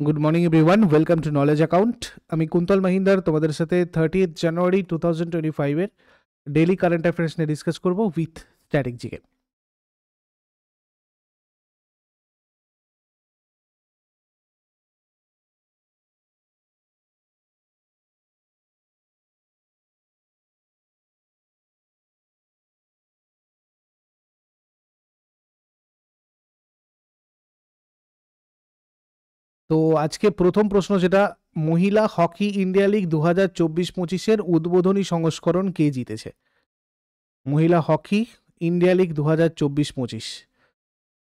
Good morning everyone, welcome to knowledge account. আমি কুন্তল মহিন্দার তোমাদের সাথে 30th জানুয়ারি 2025 এর ডেইলি কারেন্ট অ্যাফেয়ার্স নিয়ে ডিসকাস করবো উইথ স্ট্যাটিক জিকে। তো আজকে প্রথম প্রশ্ন, যেটা মহিলা হকি ইন্ডিয়া লিগ 2024-25 উদ্বোধনী সংস্করণ কে জিতেছে? মহিলা হকি ইন্ডিয়া লিগ 2024-25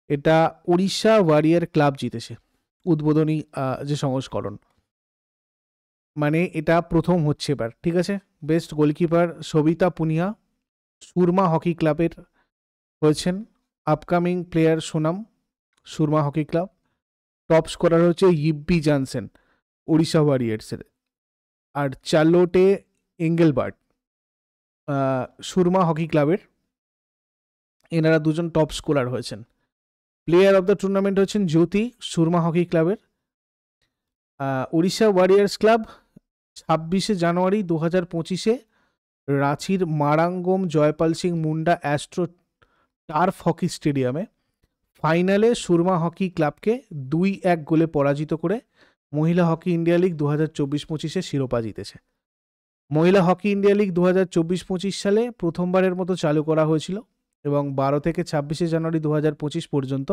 এটা উড়িষ্যা ওয়ারিয়ার ক্লাব জিতেছে উদ্বোধনী যে সংস্করণ। মানে এটা প্রথম হচ্ছে এবার, ঠিক আছে। Best goalkeeper Savita Punia Soorma hockey ক্লাবের হয়েছেন। Upcoming player Sonam Soorma hockey club. Top scorer হচ্ছে ইব্বি জানসেন উড়িষ্যা ওয়ারিয়ার্সের। আর চার্লোটে এঙ্গেলবার্ট সুরমা হকি ক্লাবের, এনারা দুজন টপ স্কোরার হয়েছেন। প্লেয়ার অফ দ্য টুর্নামেন্ট হচ্ছেন জ্যোতি সুরমা হকি ক্লাবের। উড়িষ্যা ওয়ারিয়ার্স ক্লাব 26শে জানুয়ারি 2025 রাঁচির Marangam Jaipal Singh Munda astro turf hockey স্টেডিয়ামে ফাইনালে সুরমা হকি ক্লাবকে 2-1 গোলে পরাজিত করে মহিলা হকি ইন্ডিয়া লিগ 2024-25 শিরোপা জিতেছে। মহিলা হকি ইন্ডিয়া লিগ 2024-25 সালে প্রথমবারের মতো চালু করা হয়েছিল এবং 12 থেকে 26শে জানুয়ারি 2025 পর্যন্ত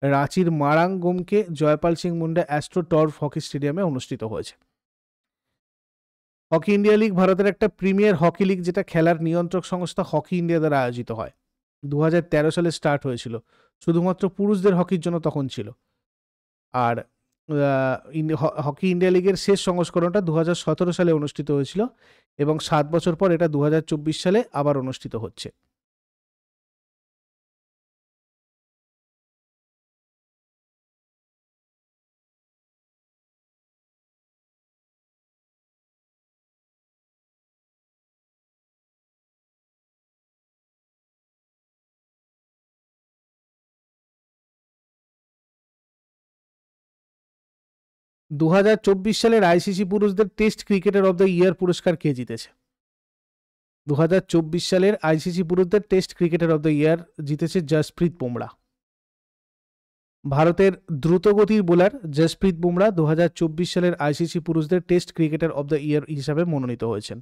রাঁচির মারাঙ্গমকে Jaipal Singh Munda astro turf hockey স্টেডিয়ামে অনুষ্ঠিত হয়েছে। হকি ইন্ডিয়া লিগ ভারতের একটা প্রিমিয়ার হকি লিগ, যেটা খেলার নিয়ন্ত্রক সংস্থা হকি ইন্ডিয়া দ্বারা আয়োজিত হয়। 2013 সালে স্টার্ট হয়েছিল, শুধুমাত্র পুরুষদের হকির জন্য তখন ছিল। আর হকি ইন্ডিয়া লিগের শেষ সংস্করণটা 2017 সালে অনুষ্ঠিত হয়েছিল এবং 7 বছর পর এটা 2024 সালে আবার অনুষ্ঠিত হচ্ছে। দু সালের আইসিসি পুরুষদের টেস্ট ক্রিকেটার অব দ্য ইয়ার পুরস্কার কে জিতেছে? 2024 সালের আইসিসি পুরুষদের টেস্ট ক্রিকেটার অব দ্য ইয়ার জিতেছে জসপ্রীত বুমরা। ভারতের দ্রুতগতির বোলার জসপ্রীত বুমরা 2024 সালের আইসিসি পুরুষদের টেস্ট ক্রিকেটার অব দ্য ইয়ার হিসাবে মনোনীত হয়েছেন।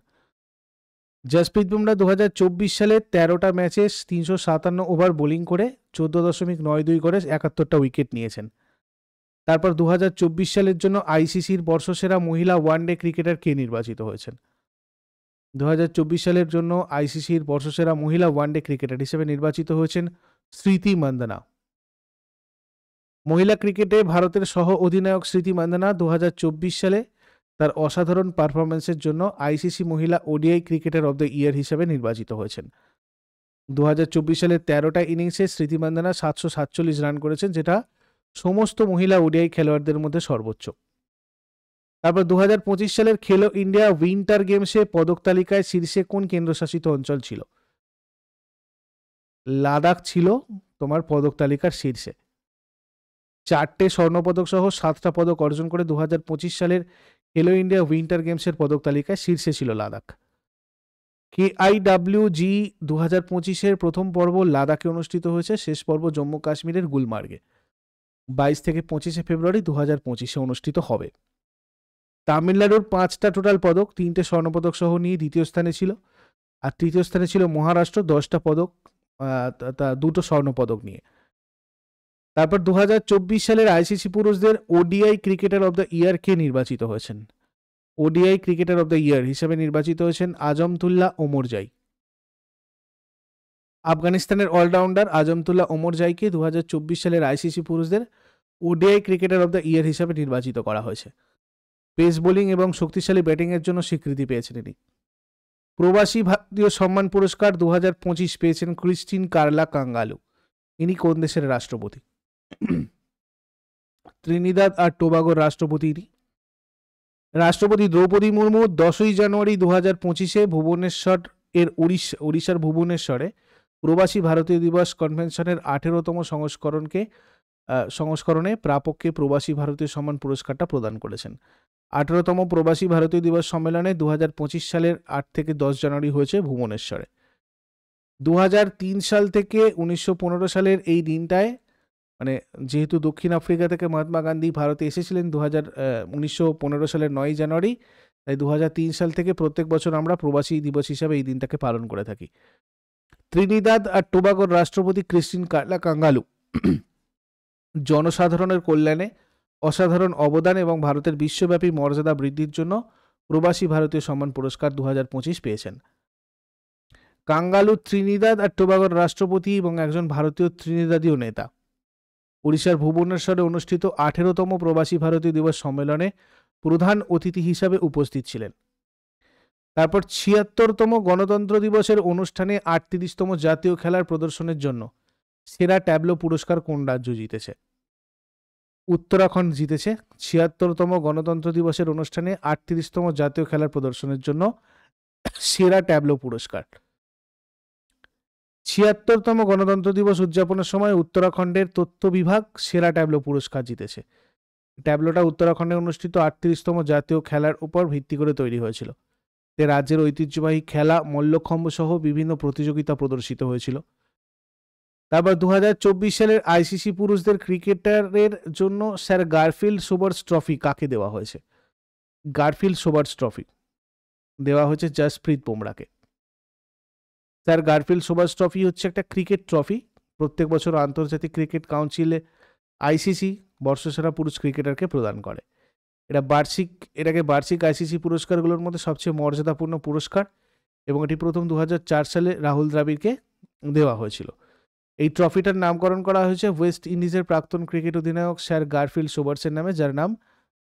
জসপ্রীত বুমরা 2024 সালে 13টা ম্যাচে 357 ওভার বোলিং করে 14.92 করে 71টা উইকেট নিয়েছেন। তারপর 2024 সালের জন্য আইসিসির বর্ষসেরা মহিলা ওয়ানডে ক্রিকেটার কে নির্বাচিত হয়েছেন? 2024 সালের জন্য আইসিসির বর্ষসেরা মহিলা ওয়ানডে ক্রিকেটার হিসেবে নির্বাচিত হয়েছেন স্মৃতি মান্দানা। মহিলা ক্রিকেটে ভারতের সহ অধিনায়ক স্মৃতি মান্দানা 2024 সালে তার অসাধারণ পারফরমেন্সের জন্য আইসিসি মহিলা ODI cricketer of the year হিসেবে নির্বাচিত হয়েছেন। 2024 সালের 13টা ইনিংসে স্মৃতি মান্দানা 747 রান করেছেন, যেটা সমস্ত মহিলা ওডিআই খেলোয়াড়দের মধ্যে সর্বোচ্চ। তারপর 2025 সালের খেলো ইন্ডিয়া উইন্টার গেমসে পদক তালিকায় শীর্ষে কোন কেন্দ্রশাসিত অঞ্চল ছিল? লাদাখ ছিল তোমার পদক তালিকার শীর্ষে। 4টে স্বর্ণপদক সহ 7টা পদক অর্জন করে 2025 সালের খেলো ইন্ডিয়া উইন্টার গেমসের পদক তালিকায় শীর্ষে ছিল লাদাখ। KIWG 2025 প্রথম পর্ব লাদাখে অনুষ্ঠিত হয়েছে, শেষ পর্ব জম্মু কাশ্মীরের গুলমার্গে 22 থেকে 25 ফেব্রুয়ারি 2025 অনুষ্ঠিত হবে। তামিলনাড়ুর 5টা টোটাল পদক, 3টে স্বর্ণপদক সহ নিয়ে দ্বিতীয় স্থানে ছিল। আর তৃতীয় স্থানে ছিল মহারাষ্ট্র 10টা পদক, 2টো স্বর্ণপদক নিয়ে। তারপর 2024 সালের আইসিসি পুরুষদের ODI cricketer of the year কে নির্বাচিত হয়েছেন? ODI cricketer of the year হিসেবে নির্বাচিত হয়েছেন আজমতুল্লাহ ওমরজাই। আফগানিস্তানের অলরাউন্ডার আজমতুল্লাহ ওমরজাইকে 2024 সালের আইসিসি পুরুষদের ODI cricketer of the year হিসেবে নির্বাচিত করা হয়েছে। পেস বোলিং এবং শক্তিশালী ব্যাটিংয়ের জন্য স্বীকৃতি পেয়েছেন ইনি। প্রবাসী ভারতীয় সম্মান পুরস্কার 2025 পেয়েছেন ক্রিস্টিন কার্লা কাঙ্গালু। ইনি কোন দেশের রাষ্ট্রপতি? ত্রিনিদাদ আর টোবাগোর রাষ্ট্রপতি ইনি। রাষ্ট্রপতি দ্রৌপদী মুর্মু 10ই জানুয়ারি 2025 ভুবনেশ্বর এর উড়িষ্যার ভুবনেশ্বরে প্রবাসী ভারতীয় দিবস কনভেনশনের 18তম সংস্করণকে সংস্করণে প্রাপককে প্রবাসী ভারতীয় সম্মান পুরস্কারটা প্রদান করেছেন। 18তম প্রবাসী ভারতীয় দিবস সম্মেলনে 2025 সালের 8 থেকে 10 জানুয়ারি হয়েছে ভুবনেশ্বরে। 2003 সাল থেকে 1915 সালের এই দিনটায়, মানে যেহেতু দক্ষিণ আফ্রিকা থেকে মহাত্মা গান্ধী ভারতে এসেছিলেন 1915 সালের 9 জানুয়ারি, তাই 2003 সাল থেকে প্রত্যেক বছর আমরা প্রবাসী দিবস হিসাবে এই দিনটাকে পালন করে থাকি। ত্রিনিদাদ আর টোবাগোর রাষ্ট্রপতি ক্রিস্টিন কার্লা কাঙ্গালু জনসাধারণের কল্যাণে অসাধারণ অবদান এবং ভারতের বিশ্বব্যাপী মর্যাদা বৃদ্ধির জন্য প্রবাসী ভারতীয় সম্মান পুরস্কার 2025 পেয়েছেন। কাঙ্গালু ত্রিনিদাদ আর টোবাগোর রাষ্ট্রপতি এবং একজন ভারতীয় ত্রিনিদাদীয় নেতা। উড়িষ্যার ভুবনেশ্বরে অনুষ্ঠিত 18তম প্রবাসী ভারতীয় দিবস সম্মেলনে প্রধান অতিথি হিসাবে উপস্থিত ছিলেন। তারপর 76তম গণতন্ত্র দিবসের অনুষ্ঠানে 38তম জাতীয় খেলার প্রদর্শনের জন্য সেরা ট্যাবলো পুরস্কার কোন রাজ্য জিতেছে? উত্তরাখণ্ড জিতেছে 76তম গণতন্ত্র দিবসের অনুষ্ঠানে 38তম জাতীয় খেলার প্রদর্শনের জন্য সেরা ট্যাবলো পুরস্কার। 76তম গণতন্ত্র দিবস উদযাপনের সময় উত্তরাখণ্ডের তথ্য বিভাগ সেরা ট্যাবলো পুরস্কার জিতেছে। ট্যাবলোটা উত্তরাখণ্ডে অনুষ্ঠিত 38তম জাতীয় খেলার উপর ভিত্তি করে তৈরি হয়েছিল। তে রাজ্যের ঐতিহ্যবাহী খেলা মল্লখম্ব সহ বিভিন্ন প্রতিযোগিতা প্রদর্শিত হয়েছিল। তারপর 2024 সালের আইসিসি পুরুষদের ক্রিকেটারের জন্য স্যার গারফিল্ড সোবার্স ট্রফি কাকে দেওয়া হয়েছে? গারফিল্ড সোবার্স ট্রফি দেওয়া হয়েছে জসপ্রীত বুমরাকে। স্যার গারফিল্ড সোবার্স ট্রফি হচ্ছে একটা ক্রিকেট ট্রফি। প্রত্যেক বছর আন্তর্জাতিক ক্রিকেট কাউন্সিলে আইসিসি বর্ষসেরা পুরুষ ক্রিকেটারকে প্রদান করে। এটাকে বার্ষিক আইসিসি পুরস্কারগুলোর মধ্যে সবচেয়ে মর্যাদাপূর্ণ পুরস্কার এবং এটি প্রথম 2004 সালে রাহুল দ্রাবিড়কে দেওয়া হয়েছিল। এই ট্রফিটার নামকরণ করা হয়েছে ওয়েস্ট ইন্ডিজের প্রাক্তন ক্রিকেট অধিনায়ক স্যার গারফিল্ড সোবার্সের নামে, যার নাম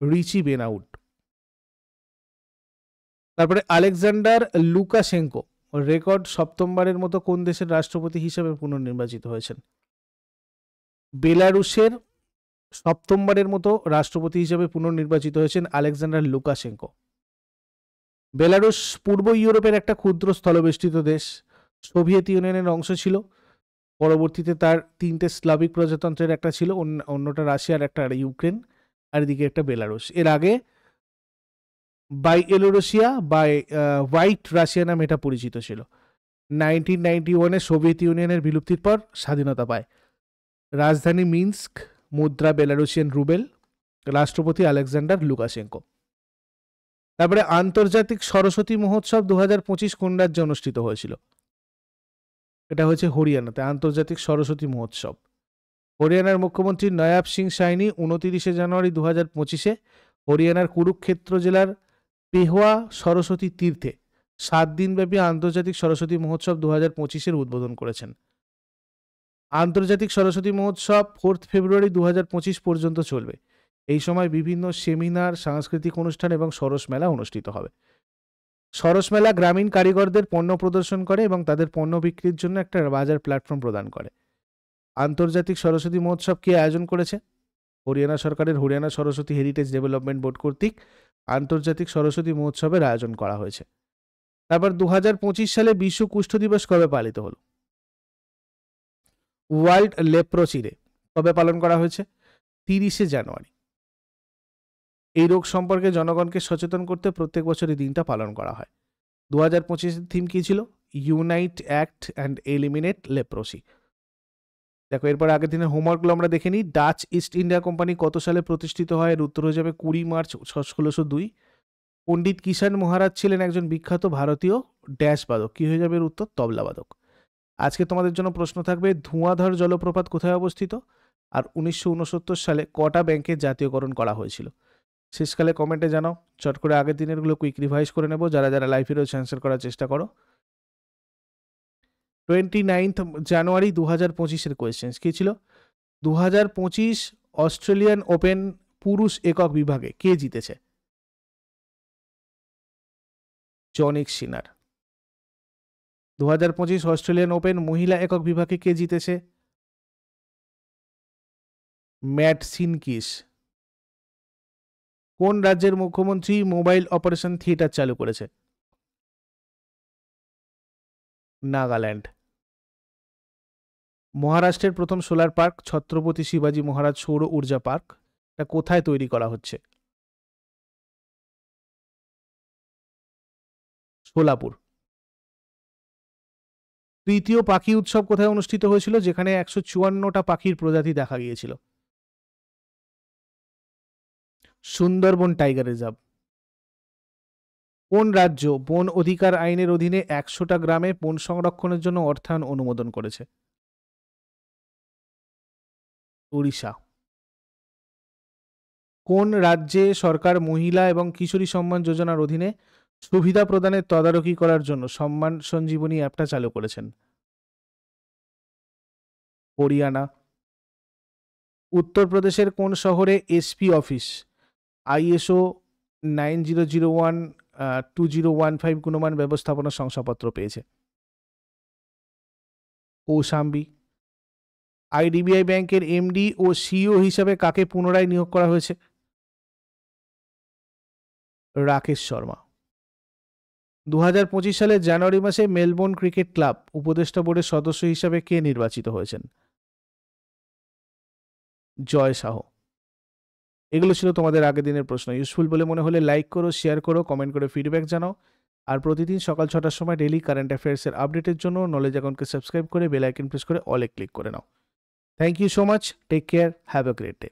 রিচি বেনাউট। তারপরে আলেকজান্ডার লুকাশেঙ্কো রেকর্ড সপ্তমবারের মতো কোন দেশের রাষ্ট্রপতি হিসেবে পুনর্নির্বাচিত হয়েছেন? বেলারুশের সপ্তমবারের মতো রাষ্ট্রপতি হিসেবে পুনর্নির্বাচিত হয়েছেন আলেকজান্ডার লুকাশেঙ্কো। বেলারুশ পূর্ব ইউরোপের একটা ক্ষুদ্র স্থলবেষ্টিত দেশ। সোভিয়েত ইউনিয়নের অংশ ছিল। পরবর্তীতে তার 3টে স্লাভিক প্রজাতন্ত্রের একটা ছিল, অন্যটা রাশিয়ার, একটা ইউক্রেন, আর এদিকে একটা বেলারুশ। এর আগে বাইয়েলোরুশিয়া বা হোয়াইট রাশিয়া নামে এটা পরিচিত ছিল। 1991-এ সোভিয়েত ইউনিয়নের বিলুপ্তির পর স্বাধীনতা পায়। রাজধানী মিন্স্ক, মুদ্রা বেলারুশিয়ান রুবেল, রাষ্ট্রপতি আলেকজান্ডার লুকাশেঙ্কো। তারপরে আন্তর্জাতিক সরস্বতী মহোৎসব 2025 কোন রাজ্যে অনুষ্ঠিত হয়েছিল? এটা হয়েছে হরিয়ানাতে আন্তর্জাতিক সরস্বতী মহোৎসব। হরিয়ানার মুখ্যমন্ত্রী নয়াব সিং সাইনি 29 জানুয়ারি 2025-এ হরিয়ানার কুরুক্ষেত্র জেলার পেহোয়া সরস্বতী তীর্থে 7 দিনব্যাপী আন্তর্জাতিক সরস্বতী মহোৎসব 2025-এর উদ্বোধন করেছেন। আন্তর্জাতিক সরস্বতী মহোৎসব 4 ফেব্রুয়ারি 2025 পর্যন্ত চলবে। এই সময় বিভিন্ন সেমিনার, সাংস্কৃতিক অনুষ্ঠান এবং সরস মেলা অনুষ্ঠিত হবে। সরস মেলা গ্রামীণ কারিগরদের পণ্য প্রদর্শন করে এবং তাদের পণ্য বিক্রির জন্য একটা বাজার প্ল্যাটফর্ম প্রদান করে। আন্তর্জাতিক সরস্বতী মহোৎসব কে আয়োজন করেছে? হরিয়ানা সরকারের Haryana Saraswati heritage development board কর্তৃক আন্তর্জাতিক সরস্বতী মহোৎসবের আয়োজন করা হয়েছে। তারপর 2025 সালে বিশ্ব কুষ্ঠ দিবস কবে পালিত হলো? ওয়ার্ল্ড লেপ্রোসি ডে কবে পালন করা হয়েছে? 30 জানুয়ারি। এই রোগ সম্পর্কে জনগণকে সচেতন করতে প্রত্যেক বছর এই দিনটা পালন করা হয়। 2025-এর থিম কি ছিল? Unite, act and eliminate leprosy. দেখো, এরপর আগের দিনের হোমওয়ার্কগুলো আমরা দেখে নিই। ডাচ ইস্ট ইন্ডিয়া কোম্পানি কত সালে প্রতিষ্ঠিত হয়? এর উত্তর হয়ে যাবে 20 মার্চ 1602। পণ্ডিত কিষাণ মহারাজ ছিলেন একজন বিখ্যাত ভারতীয় ড্যাশ বাদক। কি হয়ে যাবে এর উত্তর? তবলা বাদক। আজকে তোমাদের জন্য প্রশ্ন থাকবে, ধোঁয়াধর জলপ্রপাত কোথায় অবস্থিত? আর 1969 সালে কটা ব্যাংকের জাতীয়করণ করা হয়েছিল? শেষকালে কমেন্টে জানাও। চট করে আগের দিনেরগুলো কুইক রিভাইজ করে নেব, যারা যারা লাইভে রয়েছে অ্যান্সার করার চেষ্টা করো। 29 জানুয়ারি 2025-এর কোয়েশ্চেন্স কি ছিল? 2025 অস্ট্রেলিয়ান ওপেন পুরুষ একক বিভাগে কে জিতেছে? জনিক সিনার। 2025 অস্ট্রেলিয়ান ওপেন মহিলা একক বিভাগে কে জিতেছে? ম্যাট সিনকিস। কোন রাজ্যের মুখ্যমন্ত্রী মোবাইল অপারেশন থিয়েটার চালু করেছে? নাগাল্যান্ড। মহারাষ্ট্রের প্রথম সোলার পার্ক ছত্রপতি শিবাজি মহারাজ সৌর ঊর্জা পার্ক, এটা কোথায় তৈরি করা হচ্ছে? সোলাপুর। তৃতীয় পাখি উৎসব কোথায় অনুষ্ঠিত হয়েছিল, যেখানে 154টা পাখির প্রজাতি দেখা গিয়েছিল? Sundarban tiger reserve. কোন রাজ্য বন অধিকার আইনের অধীনে 100টা গ্রামে বন সংরক্ষণের জন্য অর্থায়ন অনুমোদন করেছে? উড়িষ্যা। কোন রাজ্যে সরকার মহিলা এবং কিশোরী সম্মান যোজনার অধীনে সুবিধা প্রদানের তদারকি করার জন্য সম্মান সঞ্জীবনী অ্যাপটা চালু করেছেন? হরিয়ানা। উত্তরপ্রদেশের কোন শহরে এসপি অফিস ISO 9001-2015 গুণমান ব্যবস্থাপনা শংসাপত্র পেয়েছে? কৌশাম্বী। IDBI ব্যাংকের MD ও CEO হিসাবে কাকে পুনরায় নিয়োগ করা হয়েছে? রাকেশ শর্মা। 2025 সালের জানুয়ারি মাসে মেলবোর্ন ক্রিকেট ক্লাব উপদেষ্টা বোর্ডের সদস্য হিসাবে কে নির্বাচিত হয়েছেন? জয় শাহ। এগুলো ছিল তোমাদের আগের দিনের প্রশ্ন। ইউজফুল বলে মনে হলে লাইক করো, শেয়ার করো, কমেন্ট করে ফিডব্যাক জানাও। আর প্রতিদিন সকাল 6টার সময় ডেইলি কারেন্ট অ্যাফেয়ার্সের আপডেটের জন্য নলেজ অ্যাকাউন্টকে সাবস্ক্রাইব করে বেল আইকন প্রেস করে অলে ক্লিক করে নাও। Thank you so much, take care, have a great day.